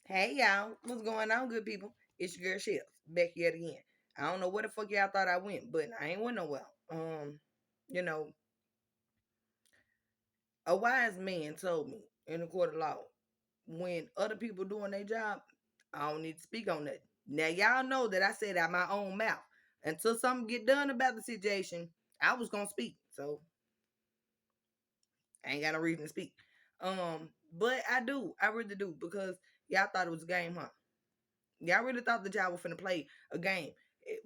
Hey y'all, what's going on, good people? It's your girl Chef, back yet again. I don't know where the fuck y'all thought I went, but I ain't went nowhere. You know, a wise man told me in the court of law, when other people doing their job, I don't need to speak on that. Now y'all know that I said out my own mouth. Until something get done about the situation, I was gonna speak. So I ain't got no reason to speak. But I do, I really do, because y'all thought it was a game, huh? Y'all really thought that y'all were finna play a game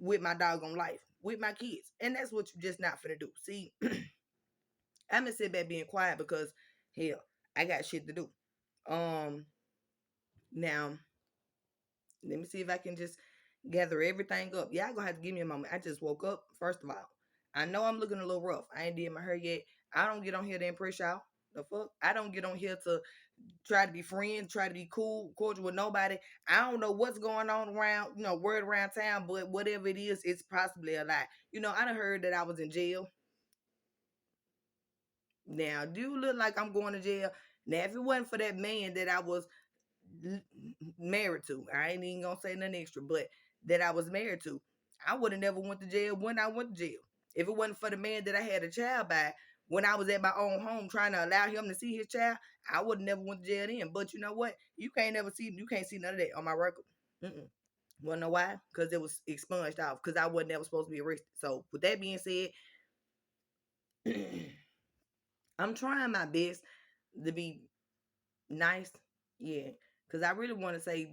with my doggone life, with my kids. And that's what you just not finna do. See, I'm gonna sit back being quiet because hell, I got shit to do. Um Now let me see if I can just gather everything up. Y'all gonna have to give me a moment. I just woke up, first of all. I know I'm looking a little rough. I ain't did my hair yet. I don't get on here to impress y'all. The fuck? I don't get on here to try to be friends, try to be cool, cordial with nobody. I don't know what's going on around, word around town, but whatever it is, it's possibly a lie. I done heard that I was in jail. Now, do you look like I'm going to jail? Now, if it wasn't for that man that I was married to, I ain't even gonna say nothing extra, but that I was married to, I would have never went to jail when I went to jail. If it wasn't for the man that I had a child by when I was at my own home trying to allow him to see his child, I would have never went to jail then. But you know what? You can't see none of that on my record. Mm-mm. Wanna know why? Because it was expunged off. Because I wasn't ever supposed to be arrested. So with that being said, I'm trying my best to be nice. Yeah. Because I really want to say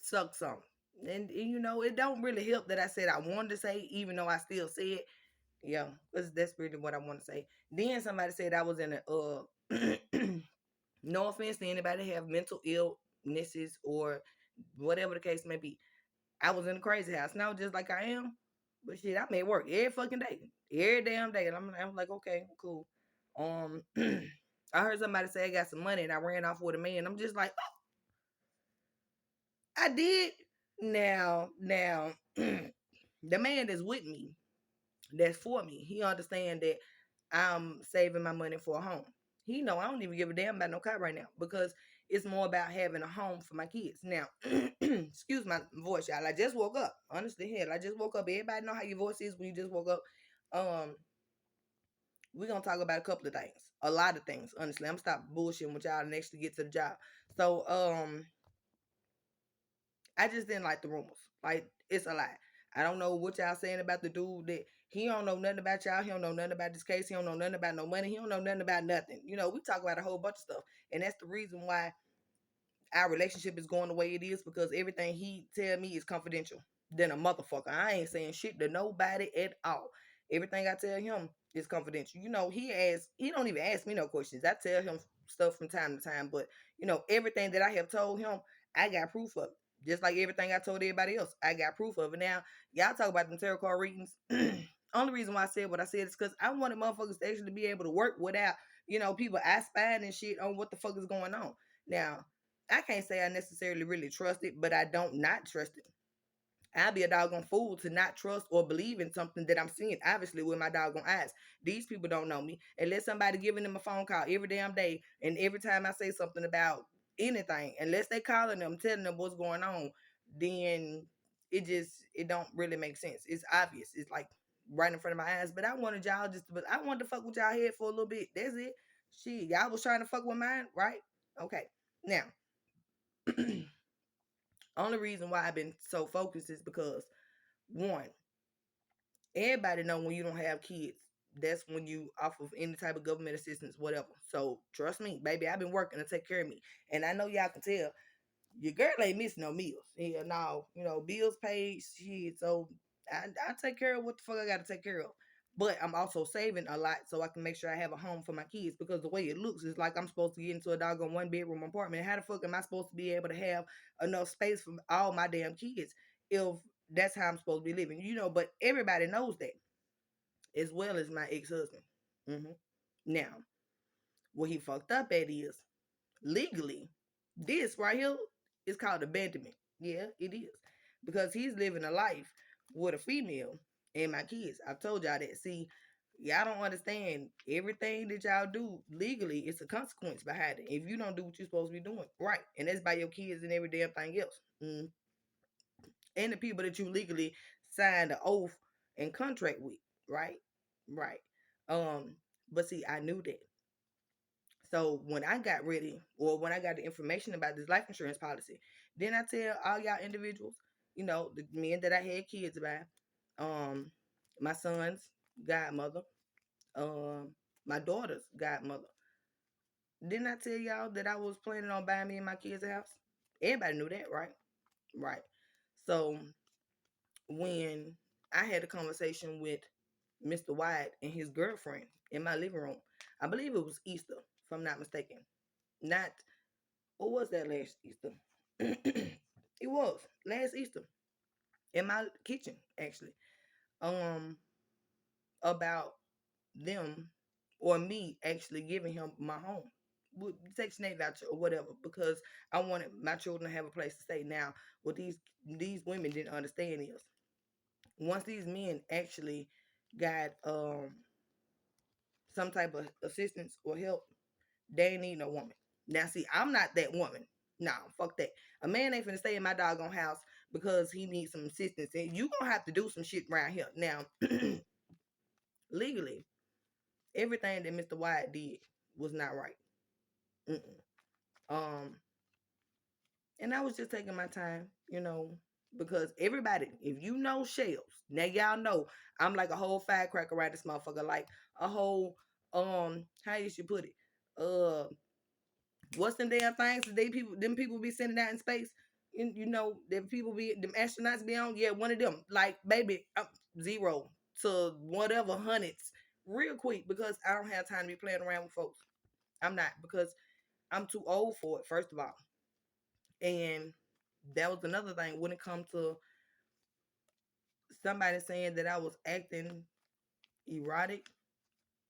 suck some. And it don't really help that I said I wanted to say, even though I still say it. Yeah, because that's really what I want to say. Then somebody said I was in a no offense to anybody that have mental illnesses or whatever the case may be. I was in a crazy house. Now just like I am. But shit, I'm at work every fucking day. Every damn day. And I'm like, okay, cool. Um I heard somebody say I got some money and I ran off with a man. I'm just like, oh, I did. Now the man that's with me, that's for me, he understand that I'm saving my money for a home. He know I don't even give a damn about no car right now because it's more about having a home for my kids. Now, excuse my voice, y'all. I just woke up. Honestly, hell, I just woke up. Everybody know how your voice is when you just woke up. Um, we're gonna talk about a couple of things, a lot of things. Honestly, I'm stop bullshitting with y'all and actually get to the job. So, I just didn't like the rumors. Like it's a lie. I don't know what y'all saying about the dude that he don't know nothing about y'all. He don't know nothing about this case. He don't know nothing about no money. He don't know nothing about nothing. We talk about a whole bunch of stuff, and that's the reason why our relationship is going the way it is because everything he tell me is confidential. Then a motherfucker. I ain't saying shit to nobody at all. Everything I tell him is confidential. He don't even ask me no questions. I tell him stuff from time to time, but everything that I have told him, I got proof of it. Just like everything I told everybody else, I got proof of it. Now, y'all talk about them tarot card readings. Only reason why I said what I said is because I wanted motherfuckers to actually be able to work without, people I spying and shit on what the fuck is going on. Now, I can't say I necessarily really trust it, but I don't not trust it. I'd be a doggone fool to not trust or believe in something that I'm seeing, obviously, with my doggone eyes. These people don't know me. Unless somebody giving them a phone call every damn day, and every time I say something about anything, unless they calling them, telling them what's going on, then it don't really make sense. It's obvious. It's like right in front of my eyes. But I wanted y'all I wanted to fuck with y'all head for a little bit. That's it. Shit, y'all was trying to fuck with mine, right? Okay. Now, only reason why I've been so focused is because one, everybody know when you don't have kids, that's when you off of any type of government assistance, whatever. So trust me, baby, I've been working to take care of me. And I know y'all can tell your girl ain't missing no meals. Yeah, no, bills paid, shit. So I take care of what the fuck I gotta take care of. But I'm also saving a lot so I can make sure I have a home for my kids because the way it looks is like I'm supposed to get into a doggone 1 bedroom apartment. How the fuck am I supposed to be able to have enough space for all my damn kids if that's how I'm supposed to be living? But everybody knows that as well as my ex-husband. hmm Now, what he fucked up at is legally, this right here is called abandonment. Yeah, it is. Because he's living a life with a female and my kids. I've told y'all that. See, Y'all don't understand everything that y'all do legally. It's a consequence behind it. If you don't do what you're supposed to be doing, right, and that's by your kids and every damn thing else, and the people that you legally signed an oath and contract with, right, right. But see, I knew that. So when I got ready, or when I got the information about this life insurance policy, then I tell all y'all individuals, the men that I had kids by, my son's godmother, um, my daughter's godmother. Didn't I tell y'all that I was planning on buying me and my kids a house? Everybody knew that, right? Right. So when I had a conversation with Mr. White and his girlfriend in my living room, I believe it was Easter, if I'm not mistaken. Not, what was that last Easter? It was last Easter in my kitchen, actually. Um, about them or me actually giving him my home with Section 8 voucher or whatever, because I wanted my children to have a place to stay. Now, what these women didn't understand is, once these men actually got some type of assistance or help, they ain't need no woman. Now, see, I'm not that woman. Nah, fuck that. A man ain't finna stay in my doggone house because he needs some assistance, and you gonna have to do some shit around here. Now, legally, everything that Mr. White did was not right. Mm-mm. Um, and I was just taking my time, because everybody, if you know Shells, now y'all know I'm like a whole firecracker around this motherfucker, like a whole how you should put it, uh, what's them damn things that them people be sending out in space? Them people be them astronauts be on, yeah, one of them, like baby, zero to whatever hundreds, real quick, because I don't have time to be playing around with folks. I'm not, because I'm too old for it, first of all. And that was another thing when it comes to somebody saying that I was acting erotic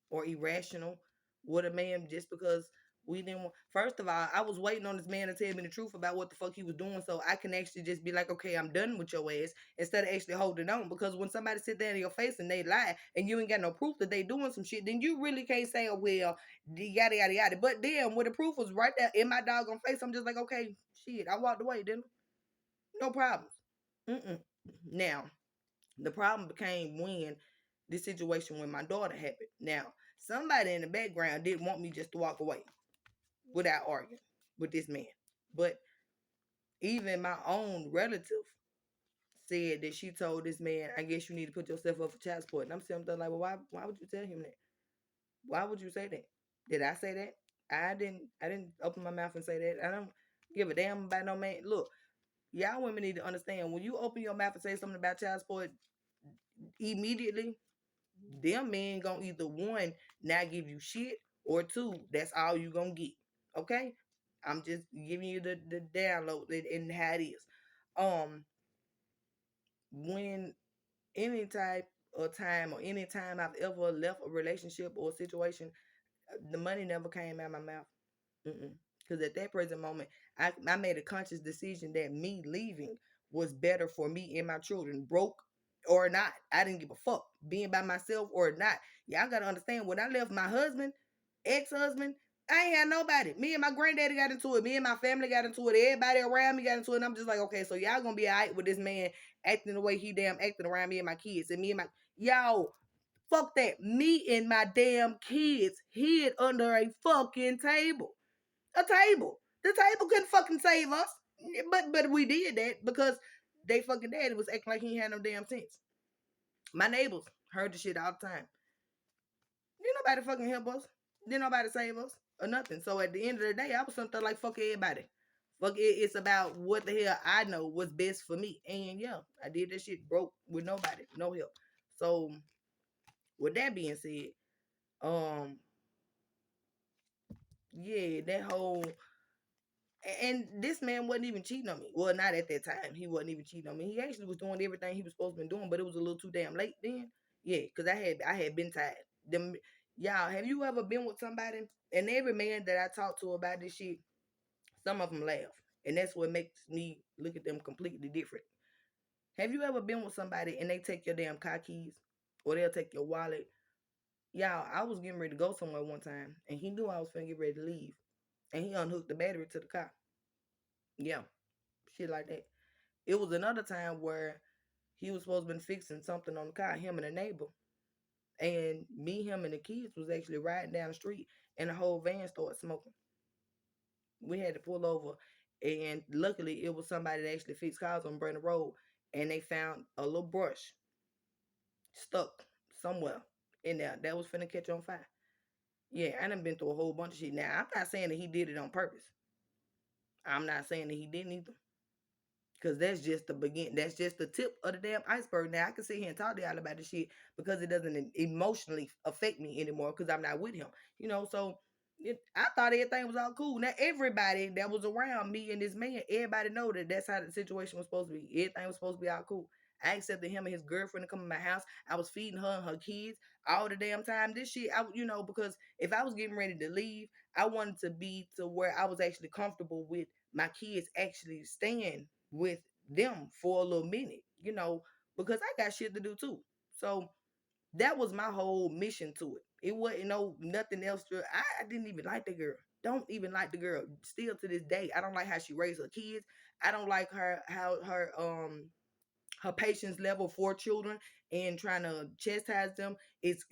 or irrational with a man just because we didn't want. First of all, I was waiting on this man to tell me the truth about what the fuck he was doing, so I can actually just be like, okay, I'm done with your ass, instead of actually holding on. Because when somebody sit there in your face and they lie and you ain't got no proof that they doing some shit, then you really can't say, oh, well, yada yada yada. But then when the proof was right there in my doggone face, I'm just like, okay, shit, I walked away, didn't I? No problems. Mm-mm. Now, the problem became when this situation with my daughter happened. Now, somebody in the background didn't want me just to walk away without arguing with this man. But even my own relative said that she told this man, I guess you need to put yourself up for child support. And I'm sitting there like, well, why would you tell him that? Why would you say that? Did I say that? I didn't open my mouth and say that. I don't give a damn about no man. Look, y'all women need to understand, when you open your mouth and say something about child support, immediately them men gonna either one not give you shit, or two, that's all you gonna get. Okay, I'm just giving you the download and how it is. um when any type of time, or any time I've ever left a relationship or a situation, the money never came out of my mouth. Because at that present moment, I made a conscious decision that me leaving was better for me and my children, broke or not. I didn't give a fuck being by myself or not. Y'all gotta understand, when I left my husband, ex-husband, I ain't had nobody. Me and my granddaddy got into it. Me and my family got into it. Everybody around me got into it. And I'm just like, okay, so y'all gonna be all right with this man acting the way he damn acting around me and my kids. And me and my, y'all, fuck that. Me and my damn kids hid under a fucking table. A table. The table couldn't fucking save us. But we did that because they fucking daddy was acting like he ain't had no damn sense. My neighbors heard the shit all the time. Didn't nobody fucking help us. Didn't nobody save us or nothing. So at the end of the day, I was something like, fuck everybody. Fuck it. It's about what the hell I know was best for me. And yeah, I did that shit broke with nobody, no help. So with that being said, um, yeah, that whole, and this man wasn't even cheating on me. Well, not at that time. He wasn't even cheating on me. He actually was doing everything he was supposed to be doing, but it was a little too damn late then. Yeah, because I had been tired. Them, y'all, have you ever been with somebody, and every man that I talk to about this shit, some of them laugh, and that's what makes me look at them completely different. Have you ever been with somebody and they take your damn car keys, or they'll take your wallet, Y'all, I was getting ready to go somewhere one time, and he knew I was finna get ready to leave, and he unhooked the battery to the car. Yeah, shit like that. It was another time where he was supposed to been fixing something on the car, him and a neighbor, and me, him, and the kids was actually riding down the street, and the whole van started smoking. We had to pull over, and luckily it was somebody that actually fixed cars on Brandon Road, and they found a little brush stuck somewhere in there that was finna catch on fire. Yeah, I done been through a whole bunch of shit. Now I'm not saying that he did it on purpose. I'm not saying that he didn't either. Cause that's just the begin. That's just the tip of the damn iceberg. Now I can sit here and talk to y'all about this shit because it doesn't emotionally affect me anymore because I'm not with him. So I thought everything was all cool. Now everybody that was around me and this man, everybody know that that's how the situation was supposed to be. Everything was supposed to be all cool. I accepted him and his girlfriend to come to my house. I was feeding her and her kids all the damn time. This shit, because if I was getting ready to leave, I wanted to be to where I was actually comfortable with my kids actually staying with them for a little minute, because I got shit to do too. So that was my whole mission to it. It wasn't no nothing else. I didn't even like the girl. Don't even like the girl. Still to this day, I don't like how she raised her kids. I don't like how her patience level for children and trying to chastise them is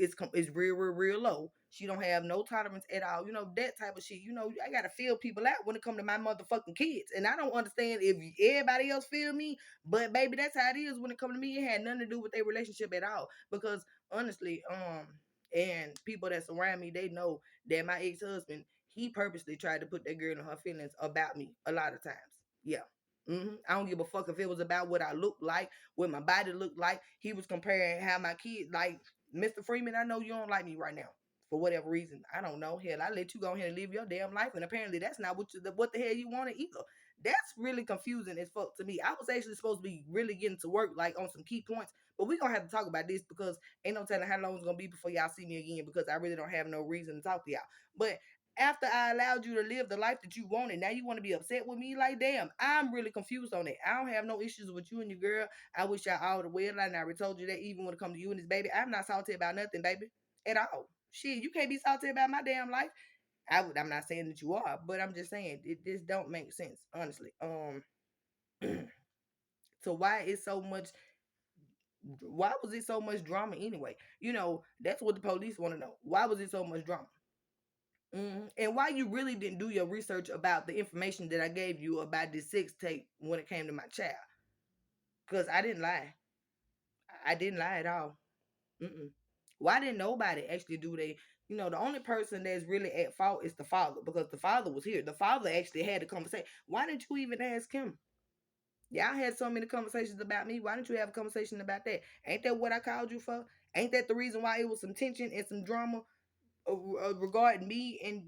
real low. She don't have no tolerance at all. That type of shit. I gotta feel people out when it come to my motherfucking kids, and I don't understand if everybody else feel me, but baby, that's how it is when it come to me. It had nothing to do with their relationship at all. Because honestly, and people that surround me, they know that my ex-husband, he purposely tried to put that girl in her feelings about me a lot of times. Yeah. I don't give a fuck if it was about what I look like, what my body looked like. He was comparing how my kids, like, Mr. Freeman, I know you don't like me right now for whatever reason. I don't know. Hell, I let you go ahead and live your damn life, and apparently that's not what the hell you wanted either. That's really confusing as fuck to me. I was actually supposed to be really getting to work, like, on some key points, but we gonna have to talk about this because ain't no telling how long it's gonna be before y'all see me again, because I really don't have no reason to talk to y'all. But after I allowed you to live the life that you wanted, now you want to be upset with me? Like, damn, I'm really confused on it. I don't have no issues with you and your girl. I wish y'all all the well. Like, I already told you that even when it comes to you and this baby, I'm not salty about nothing, baby, at all. Shit, you can't be salty about my damn life. I'm not saying that you are, but I'm just saying this don't make sense, honestly. So why was it so much drama anyway? That's what the police want to know. Why was it so much drama? And why you really didn't do your research about the information that I gave you about this sex tape when it came to my child? Because I didn't lie. I didn't lie at all. Mm-mm. Why didn't nobody actually do they? The only person that's really at fault is the father, because the father was here. The father actually had the conversation. Why didn't you even ask him? Y'all had so many conversations about me. Why didn't you have a conversation about that? Ain't that what I called you for? Ain't that the reason why it was some tension and some drama regarding me and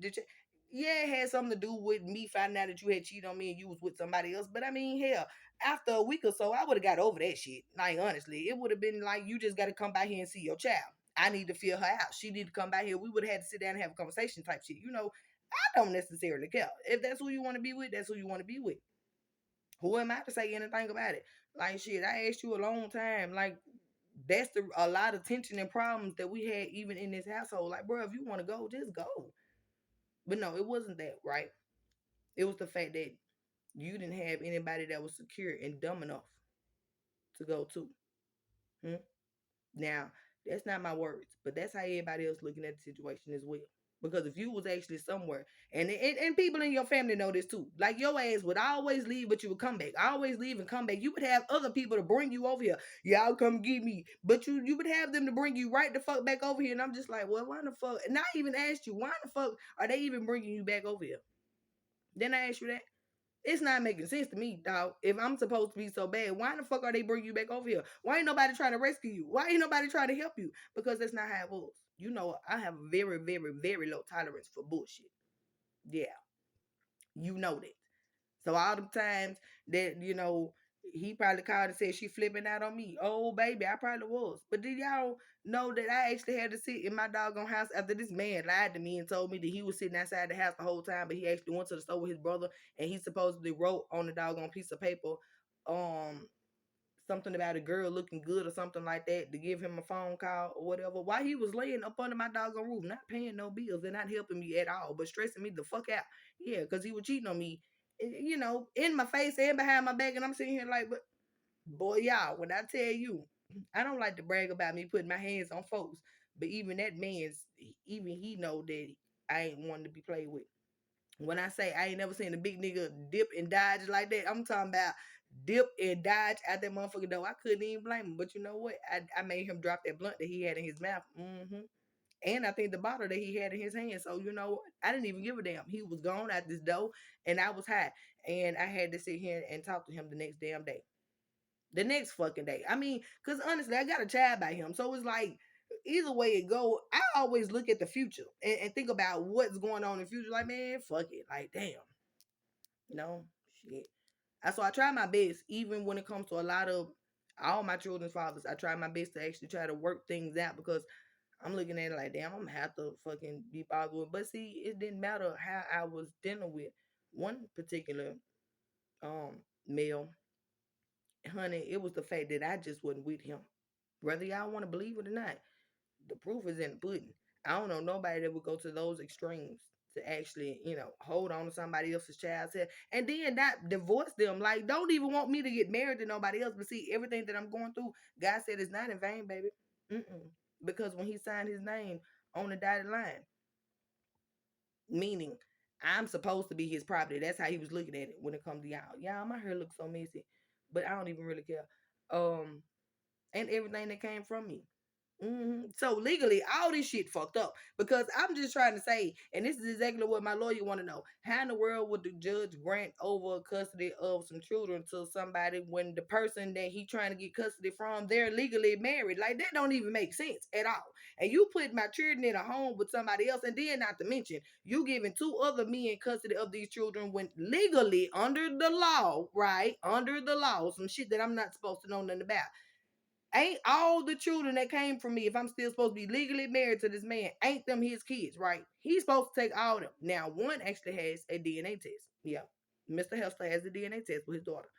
yeah, it had something to do with me finding out that you had cheated on me and you was with somebody else. But I mean, hell, after a week or so, I would have got over that shit. Like, honestly, it would have been like, you just got to come by here and see your child. I need to feel her out. She need to come by here. We would have had to sit down and have a conversation type shit. I don't necessarily care. If that's who you want to be with, that's who you want to be with. Who am I to say anything about it? Like, shit, I asked you a long time. Like, that's a lot of tension and problems that we had even in this household. Like, bro, if you want to go, just go. But no, it wasn't that, right? It was the fact that you didn't have anybody that was secure and dumb enough to go to. Hmm? Now, that's not my words, but that's how everybody else looking at the situation as well. Because if you was actually somewhere, and people in your family know this too, like your ass would always leave, but you would come back. Always leave and come back. You would have other people to bring you over here. Y'all come get me, but you would have them to bring you right the fuck back over here. And I'm just like, well, why the fuck? And I even asked you, why the fuck are they even bringing you back over here? Then I asked you that. It's not making sense to me, dog. If I'm supposed to be so bad, why the fuck are they bringing you back over here? Why ain't nobody trying to rescue you? Why ain't nobody trying to help you? Because that's not how it was. I have a very, very, very low tolerance for bullshit. Yeah, you know that. So all the times that, he probably called and said she flipping out on me. Oh, baby, I probably was. But did y'all know that I actually had to sit in my doggone house after this man lied to me and told me that he was sitting outside the house the whole time, but he actually went to the store with his brother and he supposedly wrote on the doggone piece of paper, um, something about a girl looking good or something like that to give him a phone call or whatever while he was laying up under my doggone roof, not paying no bills and not helping me at all, but stressing me the fuck out. Yeah, because he was cheating on me, in my face and behind my back. And I'm sitting here like, but boy, y'all, when I tell you, I don't like to brag about me putting my hands on folks, but even that man's, even he know that I ain't one to be played with. When I say I ain't never seen a big nigga dip and dodge like that, I'm talking about dip and dodge out that motherfucker though. I couldn't even blame him. But you know what? I made him drop that blunt that he had in his mouth. And I think the bottle that he had in his hand. So you know what? I didn't even give a damn. He was gone out this door and I was high. And I had to sit here and talk to him the next damn day. The next fucking day. I mean, because honestly, I got a child by him. So it's like either way it go, I always look at the future and think about what's going on in the future. Like, man, fuck it. Like, damn. No, shit. So I try my best, even when it comes to a lot of all my children's fathers. I try my best to actually try to work things out because I'm looking at it like, damn, I'm gonna have to fucking be bothered with. But see, it didn't matter how I was dealing with one particular male, honey. It was the fact that I just wasn't with him. Whether y'all want to believe it or not, the proof is in the pudding. I don't know nobody that would go to those extremes to actually, hold on to somebody else's child's head and then not divorce them. Like, don't even want me to get married to nobody else. But see, everything that I'm going through, God said it's not in vain, baby. Mm-mm. Because when he signed his name on the dotted line, meaning I'm supposed to be his property. That's how he was looking at it when it comes to y'all. Y'all, my hair looks so messy, but I don't even really care. And everything that came from me. So legally, all this shit fucked up because I'm just trying to say, and this is exactly what my lawyer want to know: how in the world would the judge grant over custody of some children to somebody when the person that he trying to get custody from, they're legally married? Like that don't even make sense at all. And you put my children in a home with somebody else, and then not to mention you giving two other men custody of these children when legally under the law, right? Under the law, some shit that I'm not supposed to know nothing about. Ain't all the children that came from me, if I'm still supposed to be legally married to this man, ain't them his kids, right? He's supposed to take all of them. Now, one actually has a DNA test. Yeah. Mr. Hester has a DNA test with his daughter.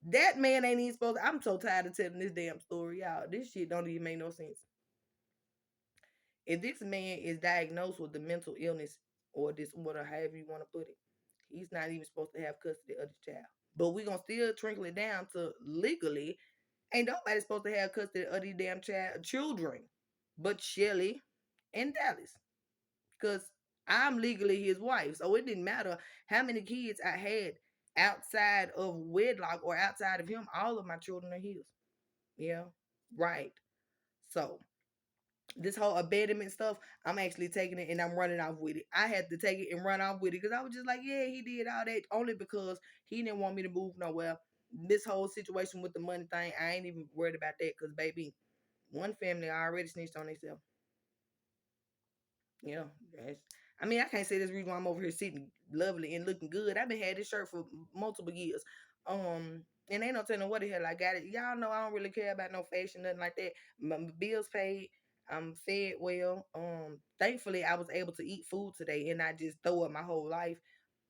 That man ain't even supposed to. I'm so tired of telling this damn story, y'all. This shit don't even make no sense. If this man is diagnosed with a mental illness or disorder, however you want to put it, he's not even supposed to have custody of the child. But we're going to still trickle it down to legally. Ain't nobody supposed to have custody of these damn children but Shelly and Dallas. Because I'm legally his wife. So it didn't matter how many kids I had outside of wedlock or outside of him. All of my children are his. Yeah. Right. So this whole abandonment stuff, I'm actually taking it and I'm running off with it. I had to take it and run off with it because I was just like, yeah, he did all that only because he didn't want me to move nowhere. This whole situation with the money thing, I ain't even worried about that because, baby, one family already snitched on themselves. Yeah, I mean, I can't say this reason why I'm over here sitting lovely and looking good. I've been had this shirt for multiple years. And ain't no telling what the hell I got it. Y'all know I don't really care about no fashion, nothing like that. My bills paid. I'm fed well. Thankfully I was able to eat food today and not just throw up my whole life.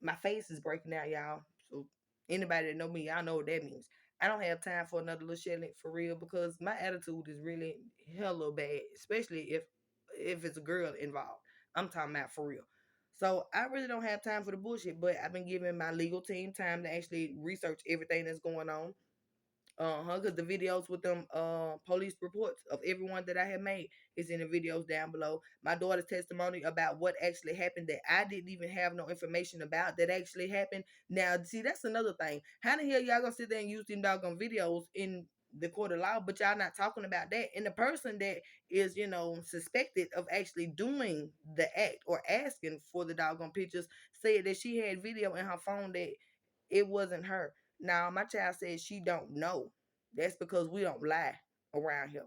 My face is breaking out, y'all. So anybody that know me, y'all know what that means. I don't have time for another little Shelly for real because my attitude is really hella bad, especially if it's a girl involved. I'm talking about for real. So I really don't have time for the bullshit, but I've been giving my legal team time to actually research everything that's going on. Because the videos with them police reports of everyone that I have made is in the videos down below. My daughter's testimony about what actually happened that I didn't even have no information about that actually happened. Now, see, that's another thing. How the hell y'all gonna sit there and use them doggone videos in the court of law, but y'all not talking about that? And the person that is, suspected of actually doing the act or asking for the doggone pictures said that she had video in her phone that it wasn't her. Now, my child says she don't know. That's because we don't lie around here.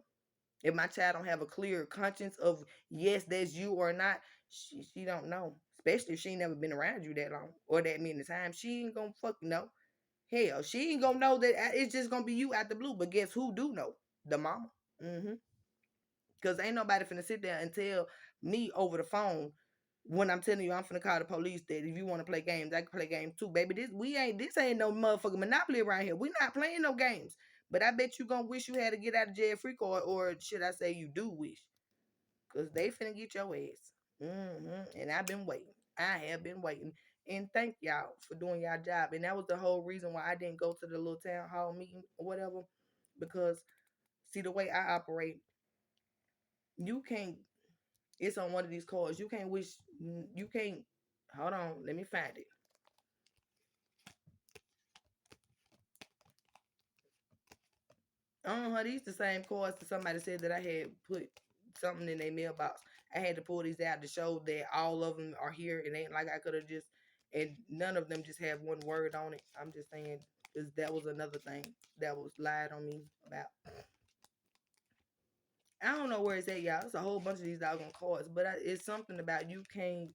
If my child don't have a clear conscience of yes, that's you or not, she don't know. Especially if she ain't never been around you that long or that many times. She ain't gonna fucking know. Hell, she ain't gonna know that it's just gonna be you out the blue. But guess who do know? The mama. Because ain't nobody finna sit there and tell me over the phone when I'm telling you I'm finna call the police that if you want to play games, I can play games too, baby. This ain't no motherfucking monopoly around here. We not playing no games. But I bet you gonna wish you had to get out of jail free card, or should I say you do wish? Cause they finna get your ass. And I've been waiting. I have been waiting. And thank y'all for doing y'all job. And that was the whole reason why I didn't go to the little town hall meeting or whatever. Because see the way I operate, you can't. It's on one of these cards. You can't wish. You can't. Hold on. Let me find it. These the same cards that somebody said that I had put something in their mailbox. I had to pull these out to show that all of them are here. It ain't like I could have just, and none of them just have one word on it. I'm just saying, because that was another thing that was lied on me about. I don't know where it's at, y'all. It's a whole bunch of these doggone cards, but it's something about you can't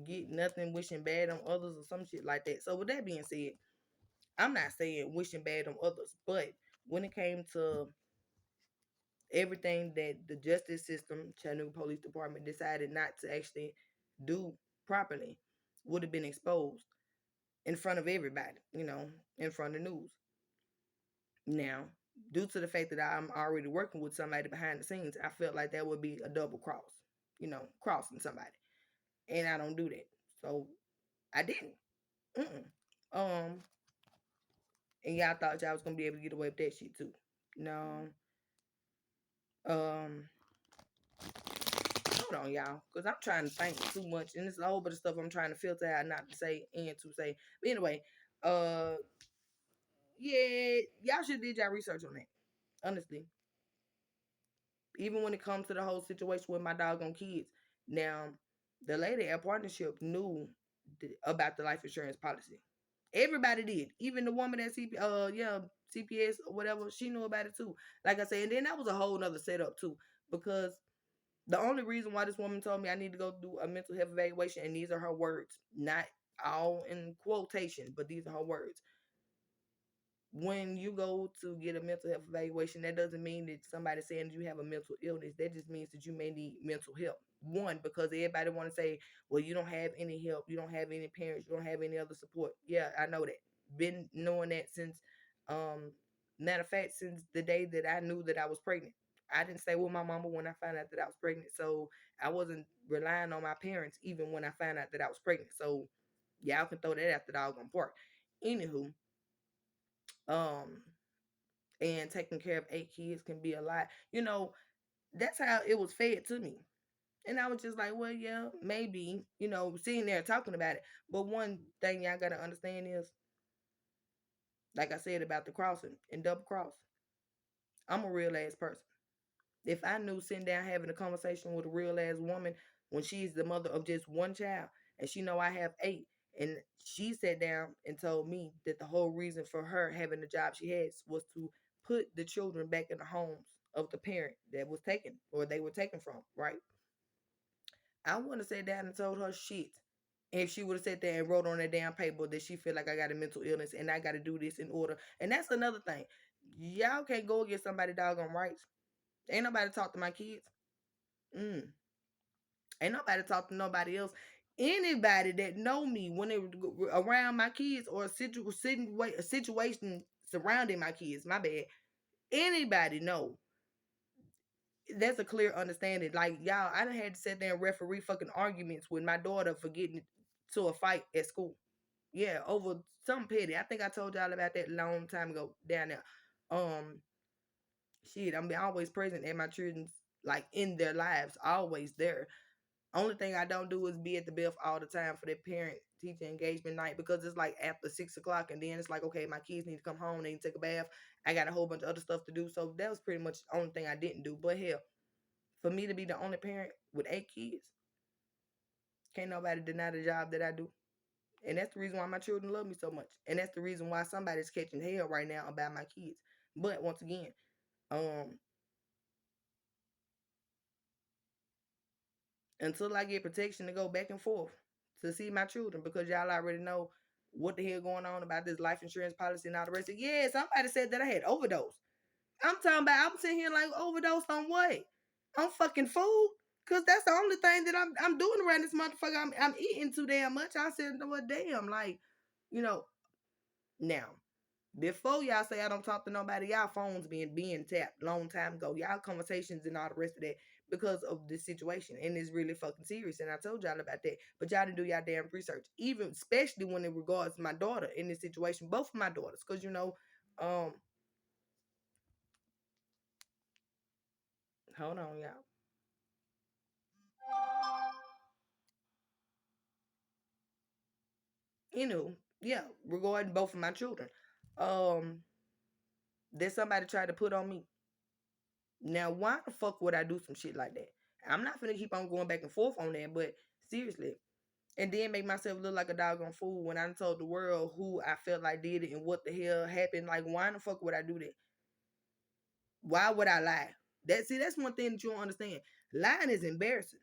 get nothing wishing bad on others or some shit like that. So with that being said, I'm not saying wishing bad on others, but when it came to everything that the justice system, Chattanooga Police Department, decided not to actually do properly would have been exposed in front of everybody, in front of the news. Now, due to the fact that I'm already working with somebody behind the scenes, I felt like that would be a double cross, crossing somebody. And I don't do that. So I didn't. Mm-mm. Um, and y'all thought y'all was gonna be able to get away with that shit too. No. Um, Hold on, y'all, because I'm trying to think too much, and there's a whole bunch of stuff I'm trying to filter out, not to say and to say. But anyway, uh, yeah, y'all should did y'all research on that. Honestly, even when it comes to the whole situation with my doggone kids. Now, the lady at partnership knew about the life insurance policy. Everybody did, even the woman at CPS or whatever. She knew about it too. Like I said, and then that was a whole nother setup too, because the only reason why this woman told me I need to go do a mental health evaluation, and these are her words, not all in quotation, but these are her words. When you go to get a mental health evaluation, that doesn't mean that somebody's saying you have a mental illness. That just means that you may need mental help. One, because everybody want to say, well, you don't have any help, you don't have any parents, you don't have any other support. Yeah, I know that. Been knowing that since, matter of fact, since the day that I knew that I was pregnant. I didn't stay with my mama when I found out that I was pregnant, so I wasn't relying on my parents even when I found out that I was pregnant. So y'all can throw that after the doggone park. Anywho, um, and taking care of 8 kids can be a lot. That's how it was fed to me. And I was just like, well, yeah, maybe, sitting there talking about it. But one thing y'all got to understand is, like I said about the crossing and double cross, I'm a real ass person. If I knew sitting down having a conversation with a real ass woman when she's the mother of just one child and she know I have 8, and she sat down and told me that the whole reason for her having the job she has was to put the children back in the homes of the parent that was taken or they were taken from, right? I wouldn't have sat down and told her shit if she would have sat there and wrote on that damn paper that she feel like I got a mental illness and I got to do this in order. And that's another thing. Y'all can't go against somebody doggone rights. Ain't nobody talk to my kids. Mm. Ain't nobody talk to nobody else. Anybody that know me when they were around my kids or a situation surrounding my kids, my bad. Anybody know that's a clear understanding. Like y'all, I done had to sit there and referee fucking arguments with my daughter for getting to a fight at school. Yeah, over something petty. I think I told y'all about that a long time ago down there. Um, Shit, I'm always present in my children's, like, in their lives, always there. Only thing I don't do is be at the Biff all the time for their parent teacher engagement night, because it's like after 6 o'clock, and then it's like, okay, my kids need to come home, they need to take a bath. I got a whole bunch of other stuff to do. So that was pretty much the only thing I didn't do. But hell, for me to be the only parent with 8 kids, can't nobody deny the job that I do. And that's the reason why my children love me so much. And that's the reason why somebody's catching hell right now about my kids. But once again, um, until I get protection to go back and forth to see my children, because y'all already know what the hell going on about this life insurance policy and all the rest of it. Yeah, somebody said that I had overdose. I'm talking about, I'm sitting here like, overdose on what? On fucking food? Cause that's the only thing that I'm doing around this motherfucker. I'm eating too damn much. I said, well, damn, like, you know, now Before y'all say I don't talk to nobody, y'all phones being tapped long time ago. Y'all conversations and all the rest of that because of this situation. And it's really fucking serious. And I told y'all about that. But y'all didn't do y'all damn research. Even especially when it regards my daughter in this situation. Both of my daughters. Cause um hold on, y'all. Yeah, regarding both of my children. Um, that somebody tried to put on me. Now, why the fuck would I do some shit like that? I'm not gonna keep on going back and forth on that, but seriously. And then make myself look like a doggone fool when I told the world who I felt like did it and what the hell happened. Like, why the fuck would I do that? Why would I lie? That's one thing that you don't understand. Lying is embarrassing.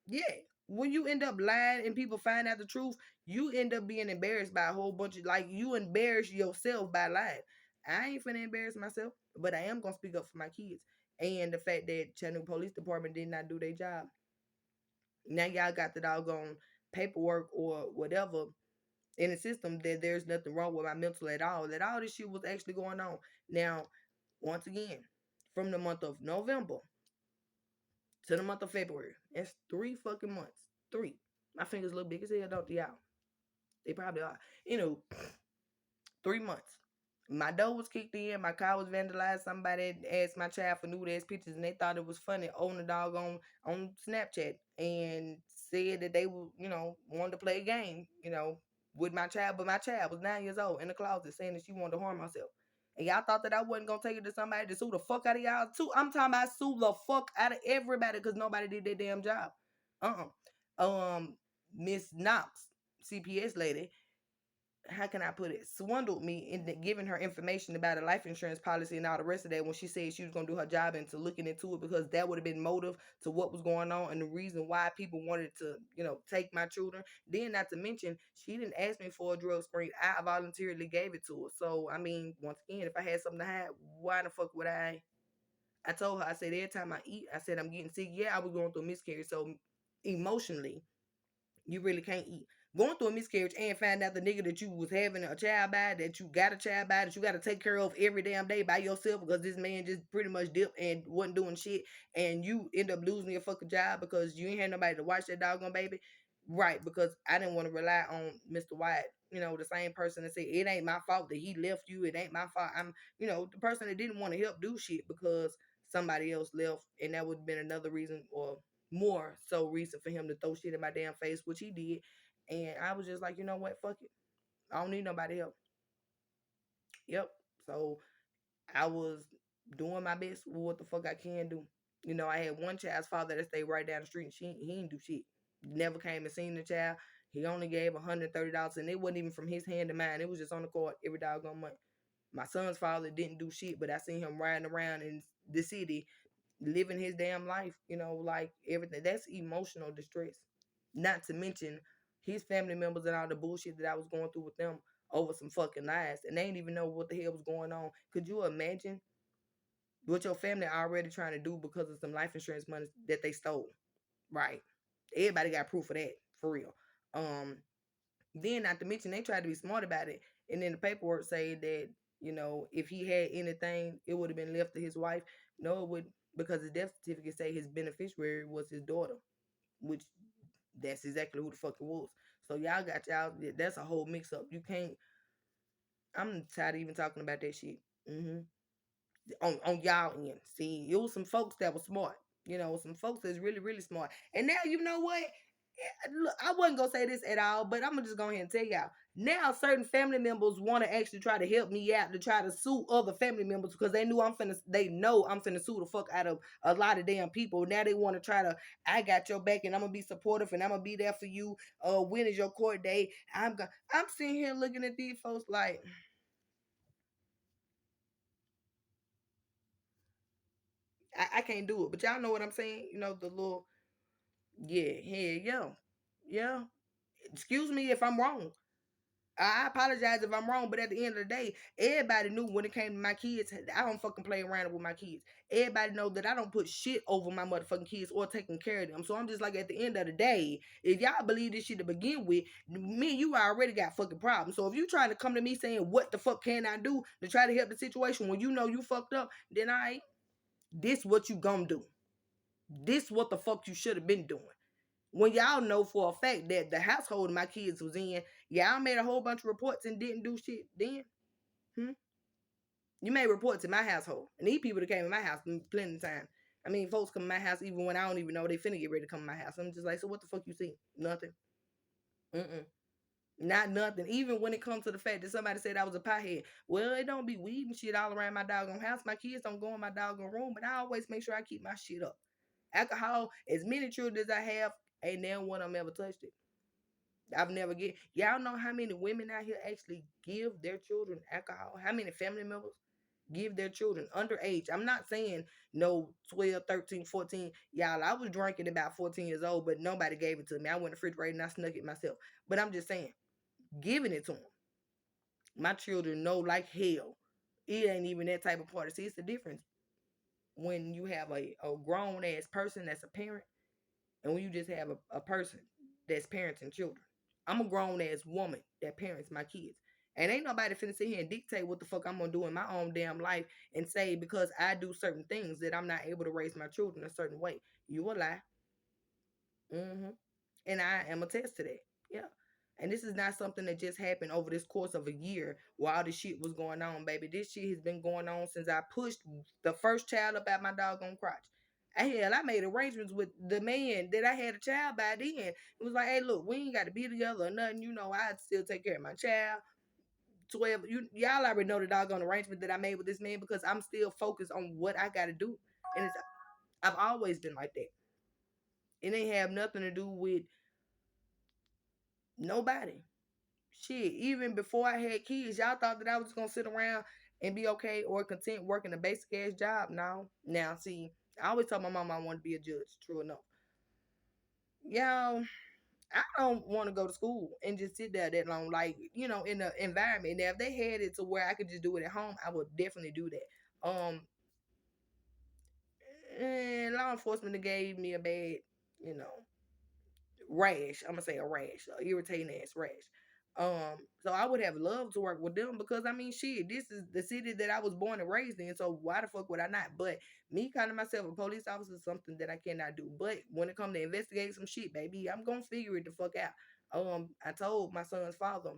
Yeah. When you end up lying and people find out the truth, you end up being embarrassed by a whole bunch of like you embarrass yourself by lying. I ain't finna embarrass myself, but I am gonna speak up for my kids. And the fact that Chattanooga Police Department did not do their job. Now y'all got the doggone paperwork or whatever in the system that there's nothing wrong with my mental at all. That all this shit was actually going on. Now, once again, from the month of November to the month of February, that's 3 fucking months. Three. My fingers look big as hell, don't they, y'all? They probably are. You know, 3 months. My door was kicked in, my car was vandalized. Somebody asked my child for nude ass pictures and they thought it was funny on the dog on Snapchat and said that they would, wanted to play a game, with my child. But my child was 9 years old in the closet saying that she wanted to harm herself. And y'all thought that I wasn't gonna take it to somebody to sue the fuck out of y'all too. I'm talking about sue the fuck out of everybody because nobody did their damn job. Miss Knox, CPS lady, how can I put it, swindled me into giving her information about a life insurance policy and all the rest of that when she said she was going to do her job into looking into it because that would have been motive to what was going on and the reason why people wanted to, take my children. Then, not to mention, she didn't ask me for a drug screen. I voluntarily gave it to her. So, I mean, once again, if I had something to hide, why the fuck would I? I told her, I said, every time I eat, I said, I'm getting sick. Yeah, I was going through a miscarriage. So, emotionally, you really can't eat. Going through a miscarriage and find out the nigga that you was having a child by, that you got a child by, that you got to take care of every damn day by yourself because this man just pretty much dipped and wasn't doing shit, and you end up losing your fucking job because you ain't had nobody to watch that doggone baby. Right, because I didn't want to rely on Mr. White, the same person that said it ain't my fault that he left you. It ain't my fault. I'm, the person that didn't want to help do shit because somebody else left, and that would have been another reason or more so reason for him to throw shit in my damn face, which he did. And I was just like, you know what, fuck it. I don't need nobody help. Yep. So I was doing my best with what the fuck I can do. I had one child's father that stayed right down the street. He didn't do shit. Never came and seen the child. He only gave $130, and it wasn't even from his hand to mine. It was just on the court every doggone month. My son's father didn't do shit, but I seen him riding around in the city living his damn life, like everything. That's emotional distress. Not to mention his family members and all the bullshit that I was going through with them over some fucking lies. And they didn't even know what the hell was going on. Could you imagine what your family already trying to do because of some life insurance money that they stole? Right. Everybody got proof of that, for real. Then not to mention they tried to be smart about it. And then the paperwork say that, if he had anything, it would have been left to his wife. No, it would, because the death certificate say his beneficiary was his daughter, which that's exactly who the fuck it was. So y'all got that's a whole mix up. You can't, I'm tired of even talking about that shit. hmm on y'all end. See, it was some folks that were smart. Some folks that's really, really smart. And now you know what? Look, I wasn't gonna say this at all, but I'm gonna just go ahead and tell y'all. Now certain family members want to actually try to help me out to try to sue other family members because they know I'm finna sue the fuck out of a lot of damn people. Now they want to try to, I got your back and I'm gonna be supportive and I'm gonna be there for you. When is your court date? I'm sitting here looking at these folks like I can't do it. But y'all know what I'm saying? The little, yeah, yeah, yeah. Yeah. Excuse me if I'm wrong. I apologize if I'm wrong, but at the end of the day, everybody knew when it came to my kids, I don't fucking play around with my kids. Everybody know that I don't put shit over my motherfucking kids or taking care of them. So I'm just like, at the end of the day, if y'all believe this shit to begin with, me and you already got fucking problems. So if you trying to come to me saying what the fuck can I do to try to help the situation when you know you fucked up, then this what you gonna do. This what the fuck you should have been doing. When y'all know for a fact that the household my kids was in, y'all made a whole bunch of reports and didn't do shit then. Hmm? You made reports in my household. And these people that came in my house plenty of time. I mean, folks come in my house even when I don't even know they finna get ready to come in my house. I'm just like, so what the fuck you see? Nothing. Mm-mm. Not nothing. Even when it comes to the fact that somebody said I was a pothead. Well, it don't be weed and shit all around my doggone house. My kids don't go in my doggone room, but I always make sure I keep my shit up. Alcohol, as many children as I have, ain't never one of them ever touched it. I've never get y'all know how many women out here actually give their children alcohol? How many family members give their children underage? I'm not saying no 12, 13, 14. Y'all, I was drinking about 14 years old, but nobody gave it to me. I went to the refrigerator and I snuck it myself. But I'm just saying, giving it to them. My children know like hell. It ain't even that type of party. See, it's the difference when you have a grown ass person that's a parent and when you just have a person that's parenting children. I'm a grown ass woman that parents my kids. And ain't nobody finna sit here and dictate what the fuck I'm gonna do in my own damn life and say because I do certain things that I'm not able to raise my children a certain way. You a lie. Mm-hmm. And I am attest to that. Yeah. And this is not something that just happened over this course of a year while all this shit was going on, baby. This shit has been going on since I pushed the first child up at my doggone crotch. Hell, I made arrangements with the man that I had a child by then. It was like, hey, look, we ain't got to be together or nothing. You know, I'd still take care of my child. 12, y'all already know the doggone arrangement that I made with this man because I'm still focused on what I got to do. And I've always been like that. It ain't have nothing to do with nobody. Shit, even before I had kids, y'all thought that I was gonna sit around and be okay or content working a basic ass job. Now, see, I always told my mom I wanted to be a judge. True enough, y'all, I don't want to go to school and just sit there that long. Like in the environment. Now, if they had it to where I could just do it at home, I would definitely do that. And law enforcement gave me a bad, you know, rash. I'm gonna say a rash, a irritating ass rash. So I would have loved to work with them because I mean, shit, this is the city that I was born and raised in. So why the fuck would I not? But me calling myself a police officer is something that I cannot do. But when it comes to investigating some shit, baby, I'm gonna figure it the fuck out. I told my son's father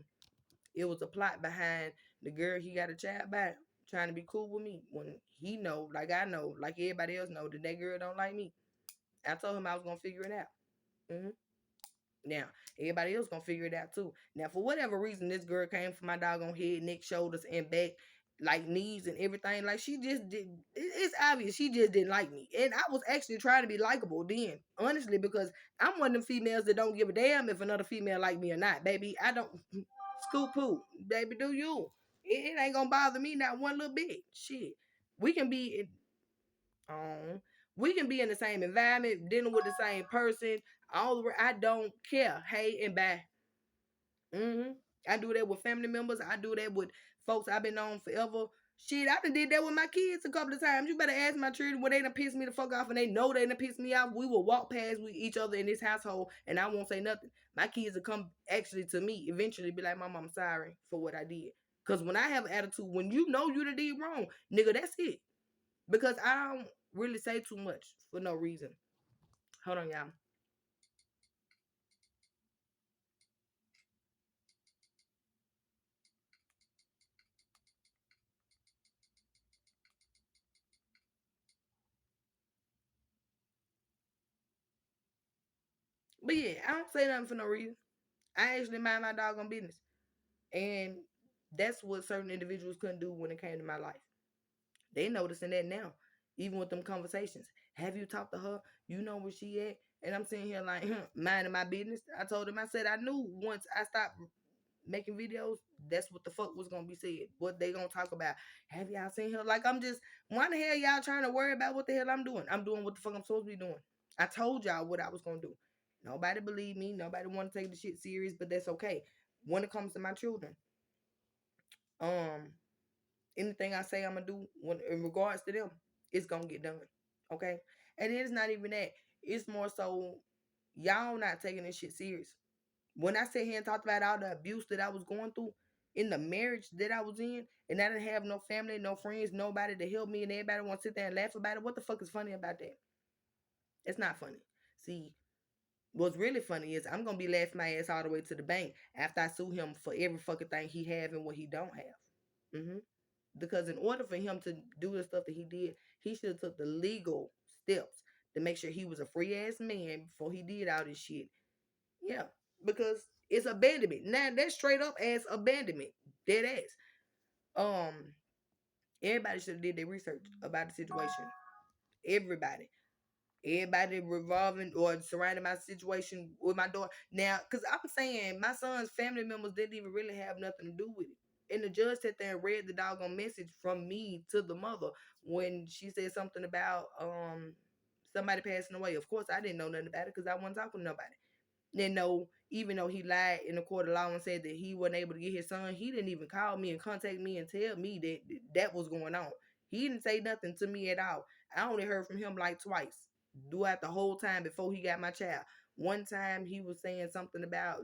it was a plot behind the girl he got a child by trying to be cool with me when he know, like I know, like everybody else know that girl don't like me. I told him I was gonna figure it out. Hmm. Now, everybody else gonna figure it out too. Now, for whatever reason, this girl came for my doggone head, neck, shoulders, and back, like knees and everything. Like she just did. It's obvious she just didn't like me, and I was actually trying to be likable then, honestly, because I'm one of them females that don't give a damn if another female like me or not, baby. I don't scoop poo, baby. Do you? It ain't gonna bother me not one little bit. Shit, we can be. Um, we can be in the same environment, dealing with the same person. I don't care. Hey and bye. Hmm. I do that with family members. I do that with folks I've been on forever. Shit, I done did that with my kids a couple of times. You better ask my children when they done piss me the fuck off and they know they done piss me off. We will walk past with each other in this household and I won't say nothing. My kids will come actually to me eventually be like, Mom, I'm sorry for what I did. Cause when I have an attitude, when you know you done did wrong, nigga, that's it. Because I don't really say too much for no reason. Hold on, y'all. But yeah, I don't say nothing for no reason. I actually mind my doggone business. And that's what certain individuals couldn't do when it came to my life. They noticing that now, even with them conversations. Have you talked to her? You know where she at? And I'm sitting here like, minding my business. I told him, I said, I knew once I stopped making videos, that's what the fuck was gonna be said. What they gonna talk about. Have y'all seen her? Like, I'm just, why the hell y'all trying to worry about what the hell I'm doing? I'm doing what the fuck I'm supposed to be doing. I told y'all what I was gonna do. Nobody believed me. Nobody want to take the shit serious, but that's okay. when it comes to my children, um, anything I say I'm gonna do when in regards to them, it's gonna get done. Okay, and it's not even that. It's more so y'all not taking this shit serious. When I sat here and talked about all the abuse that I was going through in the marriage that I was in, and I didn't have no family, no friends, nobody to help me, and everybody want to sit there and laugh about it, what the fuck is funny about that? It's not funny. See, what's really funny is I'm gonna be laughing my ass all the way to the bank after I sue him for every fucking thing he have and what he don't have. Because in order for him to do the stuff that he did, he should have took the legal steps to make sure he was a free ass man before he did all this shit. Yeah, because it's abandonment. Now that's straight up as abandonment, dead ass. Um, everybody should have did their research about the situation. Everybody. Everybody revolving or surrounding my situation with my daughter. Now, because I'm saying my son's family members didn't even really have nothing to do with it. And the judge sat there and read the doggone message from me to the mother when she said something about somebody passing away. Of course, I didn't know nothing about it because I wasn't talking to nobody. Then no, even though he lied in the court of law and said that he wasn't able to get his son, he didn't even call me and contact me and tell me that that was going on. He didn't say nothing to me at all. I only heard from him like twice throughout the whole time before he got my child. One time he was saying something about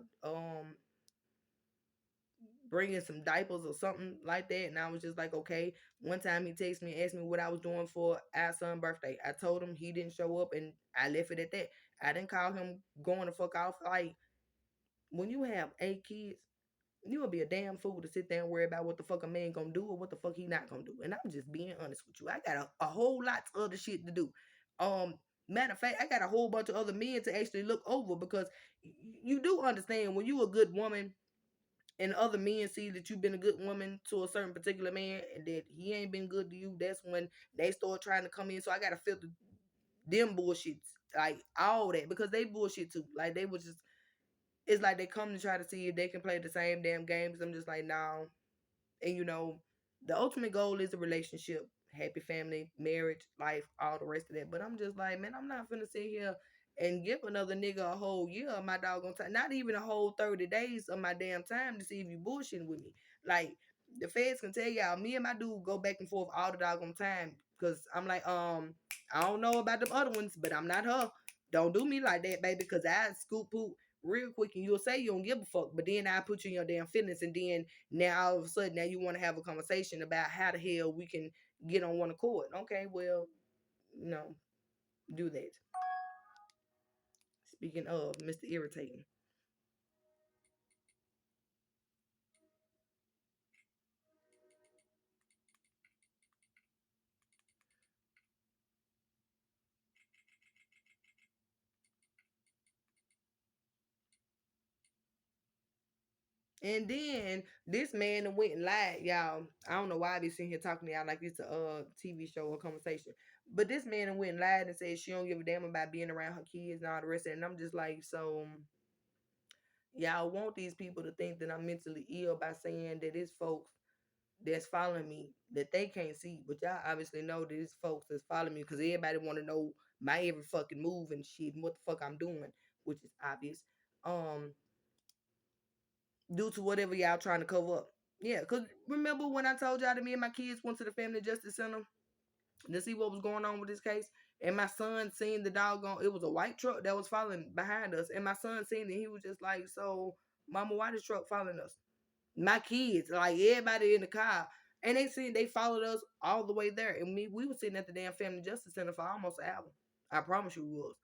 bringing some diapers or something like that, and I was just like, okay. One time he texted me and asked me what I was doing for our son's birthday. I told him, he didn't show up, and I left it at that. I didn't call him going the fuck off. Like, when you have 8 kids, you would be a damn fool to sit there and worry about what the fuck a man gonna do or what the fuck he not gonna do. And I'm just being honest with you. I got a whole lot of other shit to do. Um, Matter of fact, I got a whole bunch of other men to actually look over because you do understand when you a good woman and other men see that you've been a good woman to a certain particular man and that he ain't been good to you, that's when they start trying to come in. So I gotta filter them bullshits, like all that, because they bullshit too. Like they was just, it's like they come to try to see if they can play the same damn games. I'm just like, no. And the ultimate goal is a relationship, happy family, marriage, life, all the rest of that. But I'm just like, man, I'm not finna sit here and give another nigga a whole year of my doggone time, not even a whole 30 days of my damn time to see if you bullshitting with me. Like, the feds can tell y'all, me and my dude go back and forth all the doggone time. Cause I'm like, I don't know about them other ones, but I'm not her. Don't do me like that, baby, because I scoop poop real quick and you'll say you don't give a fuck, but then I put you in your damn feelings, and then now all of a sudden now you want to have a conversation about how the hell we can get on one accord. Okay, well, no, do that. Speaking of Mr. Irritating. And then this man that went and lied, y'all. I don't know why I be sitting here talking to y'all like it's a TV show or conversation. But this man that went and lied and said she don't give a damn about being around her kids and all the rest of it. And I'm just like, so y'all want these people to think that I'm mentally ill by saying that it's folks that's following me that they can't see. But y'all obviously know that it's folks that's following me because everybody want to know my every fucking move and shit and what the fuck I'm doing, which is obvious. Um, Due to whatever y'all trying to cover up. Yeah, cause remember when I told y'all that me and my kids went to the Family Justice Center to see what was going on with this case, and my son seen the doggone. It was a white truck that was following behind us, and my son seen it. He was just like, "So, Mama, why this truck following us?" My kids, like everybody in the car, and they followed us all the way there, and we were sitting at the damn Family Justice Center for almost an hour. I promise you, we was.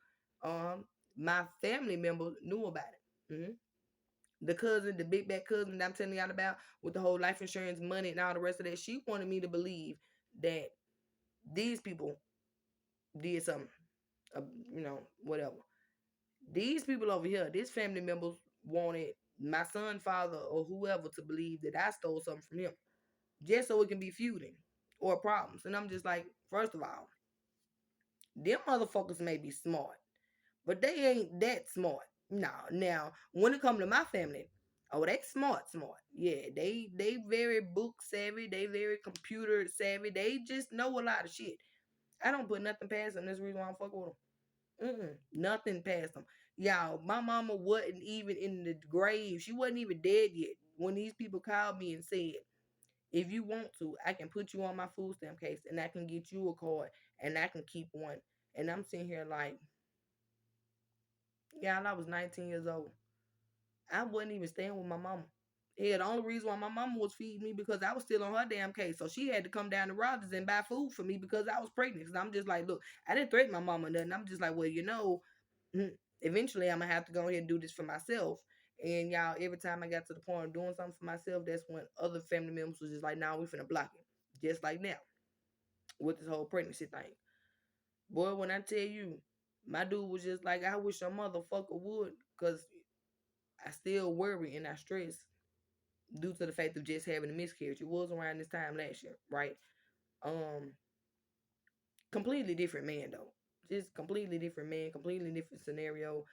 Um, my family members knew about it. The cousin, the big bad cousin that I'm telling y'all about with the whole life insurance money and all the rest of that, she wanted me to believe that these people did something, uh, whatever. These people over here, these family members wanted my son, father, or whoever to believe that I stole something from him just so it can be feuding or problems. And I'm just like, first of all, them motherfuckers may be smart, but they ain't that smart. No. Now, when it come to my family, oh, they smart. Yeah, they very book savvy. They very computer savvy. They just know a lot of shit. I don't put nothing past them. That's the reason why I'm fucking with them. Nothing past them. Y'all, my mama wasn't even in the grave. She wasn't even dead yet when these people called me and said, if you want to, I can put you on my food stamp case and I can get you a card and I can keep one. And I'm sitting here like, y'all, I was 19 years old. I wasn't even staying with my mama. Yeah, the only reason why my mama was feeding me because I was still on her damn case. So she had to come down to Rogers and buy food for me because I was pregnant. Because I'm just like, look, I didn't threaten my mama or nothing. I'm just like, well, eventually I'm gonna have to go ahead and do this for myself. And y'all, every time I got to the point of doing something for myself, that's when other family members was just like, nah, we finna block it. Just like now with this whole pregnancy thing. Boy, when I tell you, my dude was just like, I wish a motherfucker would, because I still worry and I stress due to the fact of just having a miscarriage. It was around this time last year, right? Um, Completely different man though. Just completely different man, completely different scenario.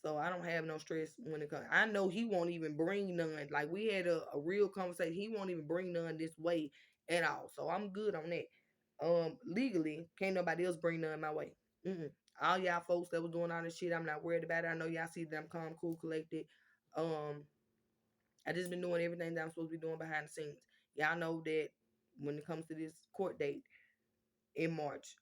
So I don't have no stress when it comes. I know he won't even bring none. Like we had a real conversation. He won't even bring none this way at all. So I'm good on that. Legally, can't nobody else bring none my way. Mm-mm. All y'all folks that was doing all this shit, I'm not worried about it. I know y'all see that I'm calm, cool, collected. Um, I just been doing everything that I'm supposed to be doing behind the scenes. Y'all know that when it comes to this court date in March,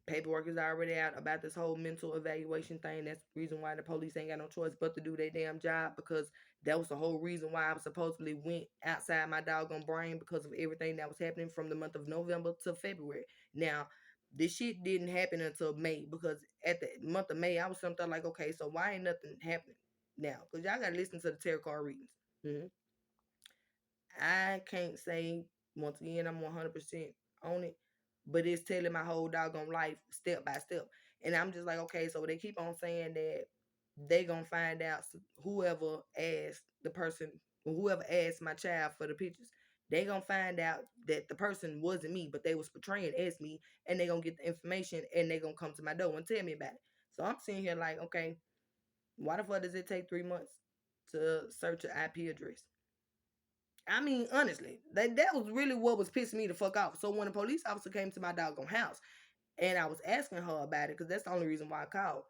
paperwork is already out about this whole mental evaluation thing. That's the reason why the police ain't got no choice but to do their damn job because that was the whole reason why I supposedly went outside my doggone brain because of everything that was happening from the month of November to February. Now, this shit didn't happen until May because at the month of May, I was something like, okay, so why ain't nothing happening now? Because y'all got to listen to the tarot card readings. Mm-hmm. I can't say once again I'm 100% on it, but it's telling my whole doggone life step by step. And I'm just like, okay, so they keep on saying that they gonna find out whoever asked the person, whoever asked my child for the pictures, they gonna find out that the person wasn't me, but they was portraying as me, and they gonna get the information and they gonna come to my door and tell me about it. So I'm sitting here like, okay, why the fuck does it take 3 months to search an IP address? I mean, honestly, that was really what was pissing me the fuck off. So when a police officer came to my doggone house and I was asking her about it, because that's the only reason why I called,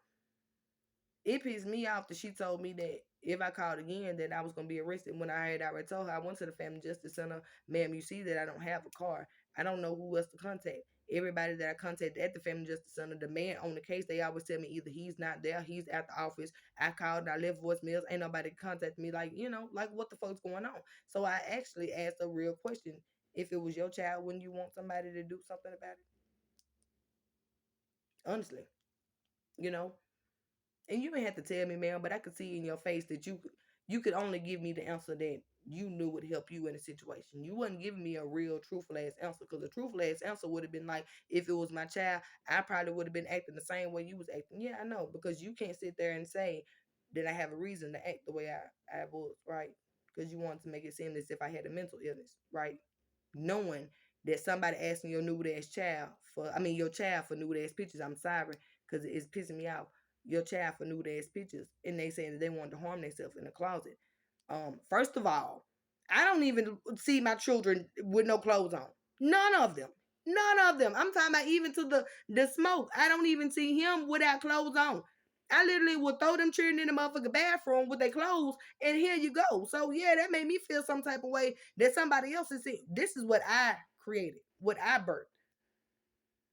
it pissed me off that she told me that if I called again, that I was gonna be arrested. When I had already told her I went to the Family Justice Center, ma'am, you see that I don't have a car. I don't know who else to contact. Everybody that I contacted at the Family Justice Center, the man on the case, they always tell me either he's not there, he's at the office. I called, I left voicemails, ain't nobody contact me. Like, like what the fuck's going on? So I actually asked a real question. If it was your child, wouldn't you want somebody to do something about it? Honestly, you know? And you ain't have to tell me, ma'am, but I could see in your face that you could only give me the answer that you knew would help you in a situation. You wasn't giving me a real truthful ass answer because a truthful ass answer would have been like, if it was my child, I probably would have been acting the same way you was acting. Yeah, I know, because you can't sit there and say that I have a reason to act the way I was, right? Because you want to make it seem as if I had a mental illness, right? Knowing that somebody asking your nude ass child your child for nude ass pictures, I'm sorry, because it's pissing me off, your child for nude ass pictures, and they saying that they wanted to harm themselves in the closet. First of all, I don't even see my children with no clothes on. None of them. None of them. I'm talking about even to the smoke. I don't even see him without clothes on. I literally would throw them children in the motherfucking bathroom with their clothes, and here you go. So yeah, that made me feel some type of way that somebody else is seeing. This is what I created, what I birthed.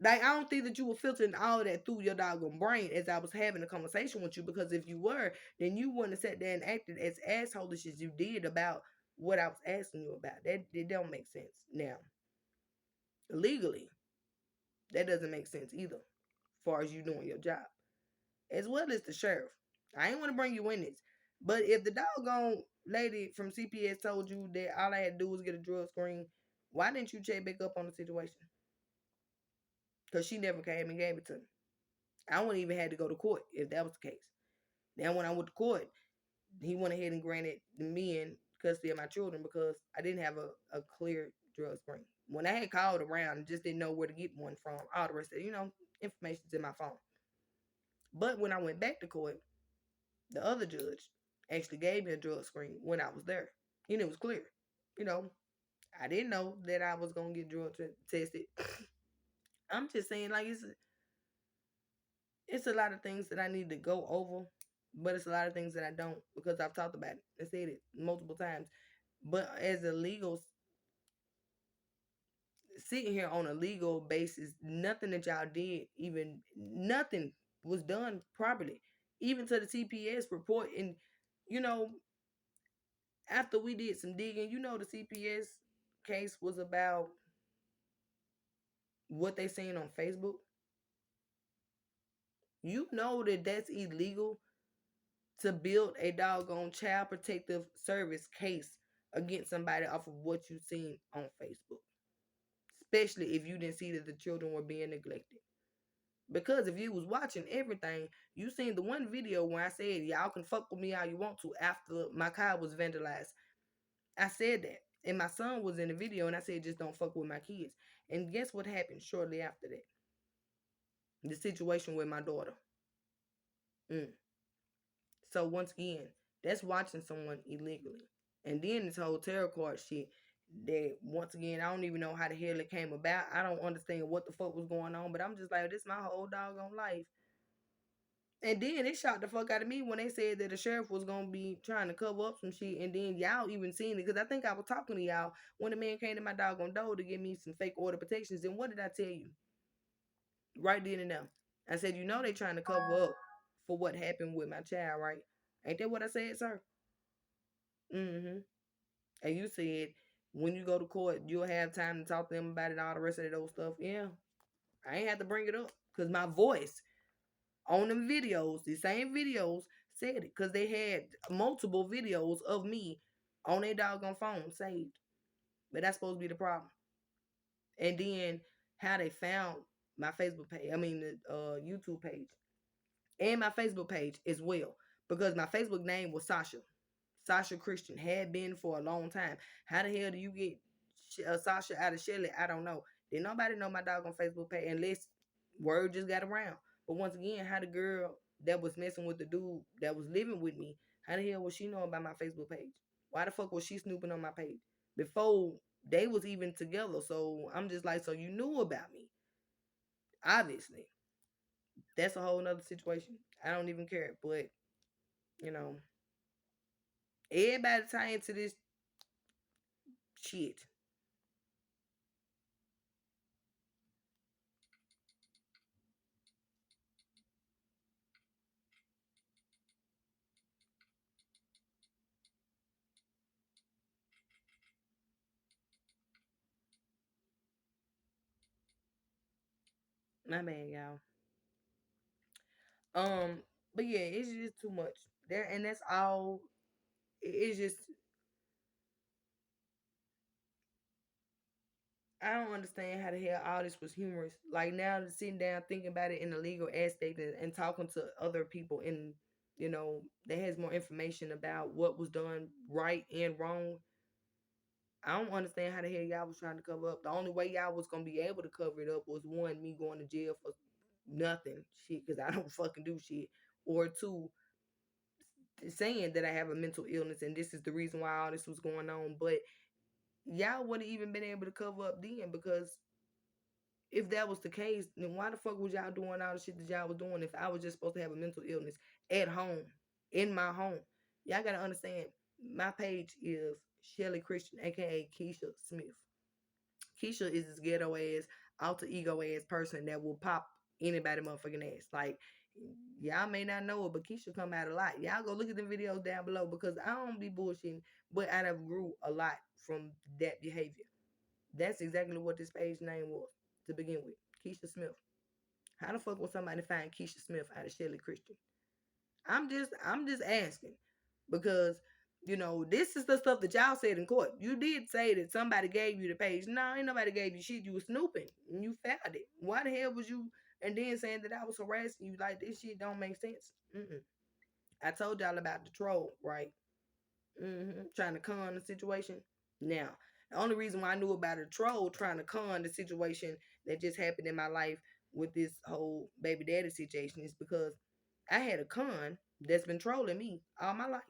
Like, I don't think that you were filtering all of that through your doggone brain as I was having a conversation with you, because if you were, then you wouldn't have sat there and acted as assholish as you did about what I was asking you about. That it don't make sense. Now, legally, that doesn't make sense either, as far as you doing your job. As well as the sheriff. I ain't want to bring you in this. But if the doggone lady from CPS told you that all I had to do was get a drug screen, why didn't you check back up on the situation? Because she never came and gave it to me. I wouldn't even had to go to court if that was the case. Now, when I went to court, he went ahead and granted me in custody of my children because I didn't have a clear drug screen. When I had called around and just didn't know where to get one from, all the rest of information's in my phone. But when I went back to court, the other judge actually gave me a drug screen when I was there. And it was clear. You know, I didn't know that I was going to get drug tested. I'm just saying, like, It's a lot of things that I need to go over, but it's a lot of things that I don't because I've talked about it and said it multiple times. But as a legal, sitting here on a legal basis, nothing that y'all did, even nothing was done properly, even to the CPS report. And you know, after we did some digging, the CPS case was about what they seen on Facebook. You know that that's illegal to build a doggone child protective service case against somebody off of what you seen on Facebook, especially if you didn't see that the children were being neglected. Because if you was watching everything, you seen the one video where I said y'all can fuck with me all you want to after my car was vandalized. I said that. And my son was in the video and I said just don't fuck with my kids. And guess what happened shortly after that? The situation with my daughter. Mm. So once again, that's watching someone illegally. And then this whole tarot card shit that once again I don't even know how the hell it came about. I don't understand what the fuck was going on, but I'm just like, this is my whole doggone life. And then it shocked the fuck out of me when they said that the sheriff was gonna be trying to cover up some shit, and then y'all even seen it because I think I was talking to y'all when the man came to my doggone door to give me some fake order protections. And what did I tell you? Right then and there, I said, they trying to cover up for what happened with my child, right? Ain't that what I said, sir? Mm-hmm. And you said when you go to court, you'll have time to talk to them about it and all the rest of those stuff. Yeah, I ain't have to bring it up because my voice on them videos, the same videos, said it because they had multiple videos of me on their doggone phone saved. But that's supposed to be the problem. And then how they found my Facebook page, I mean the YouTube page and my Facebook page as well, because my Facebook name was Sasha. Sasha Christian had been for a long time. How the hell do you get Sasha out of Shelly? I don't know. Did nobody know my dog on Facebook page unless word just got around. But once again, how the girl that was messing with the dude that was living with me, how the hell was she knowing about my Facebook page? Why the fuck was she snooping on my page before they was even together? So I'm just like, so you knew about me. Obviously. That's a whole nother situation. I don't even care. But, you know, everybody tie into this shit. My man, y'all. But yeah, it's just too much. There and that's all. It's just I don't understand how the hell all this was humorous. Like now sitting down thinking about it in the legal aspect and talking to other people and that has more information about what was done right and wrong. I don't understand how the hell y'all was trying to cover up. The only way y'all was gonna be able to cover it up was one, me going to jail for nothing, shit, because I don't fucking do shit, or two, saying that I have a mental illness and this is the reason why all this was going on. But y'all wouldn't even been able to cover up then because if that was the case, then why the fuck was y'all doing all the shit that y'all was doing if I was just supposed to have a mental illness at home, in my home? Y'all gotta understand, my page is Shelly Christian, aka Keisha Smith. Keisha is this ghetto ass, alter ego ass person that will pop anybody motherfucking ass. Like, y'all may not know it, but Keisha come out a lot. Y'all go look at the videos down below because I don't be bullshitting, but I have grew a lot from that behavior. That's exactly what this page name was to begin with. Keisha Smith. How the fuck will somebody find Keisha Smith out of Shelly Christian? I'm just asking because this is the stuff that y'all said in court. You did say that somebody gave you the page. No, ain't nobody gave you shit. You was snooping and you found it. Why the hell was you and then saying that I was harassing you? Like, this shit don't make sense. I told y'all about the troll, right? Trying to con the situation. Now, the only reason why I knew about a troll trying to con the situation that just happened in my life with this whole baby daddy situation is because I had a con that's been trolling me all my life.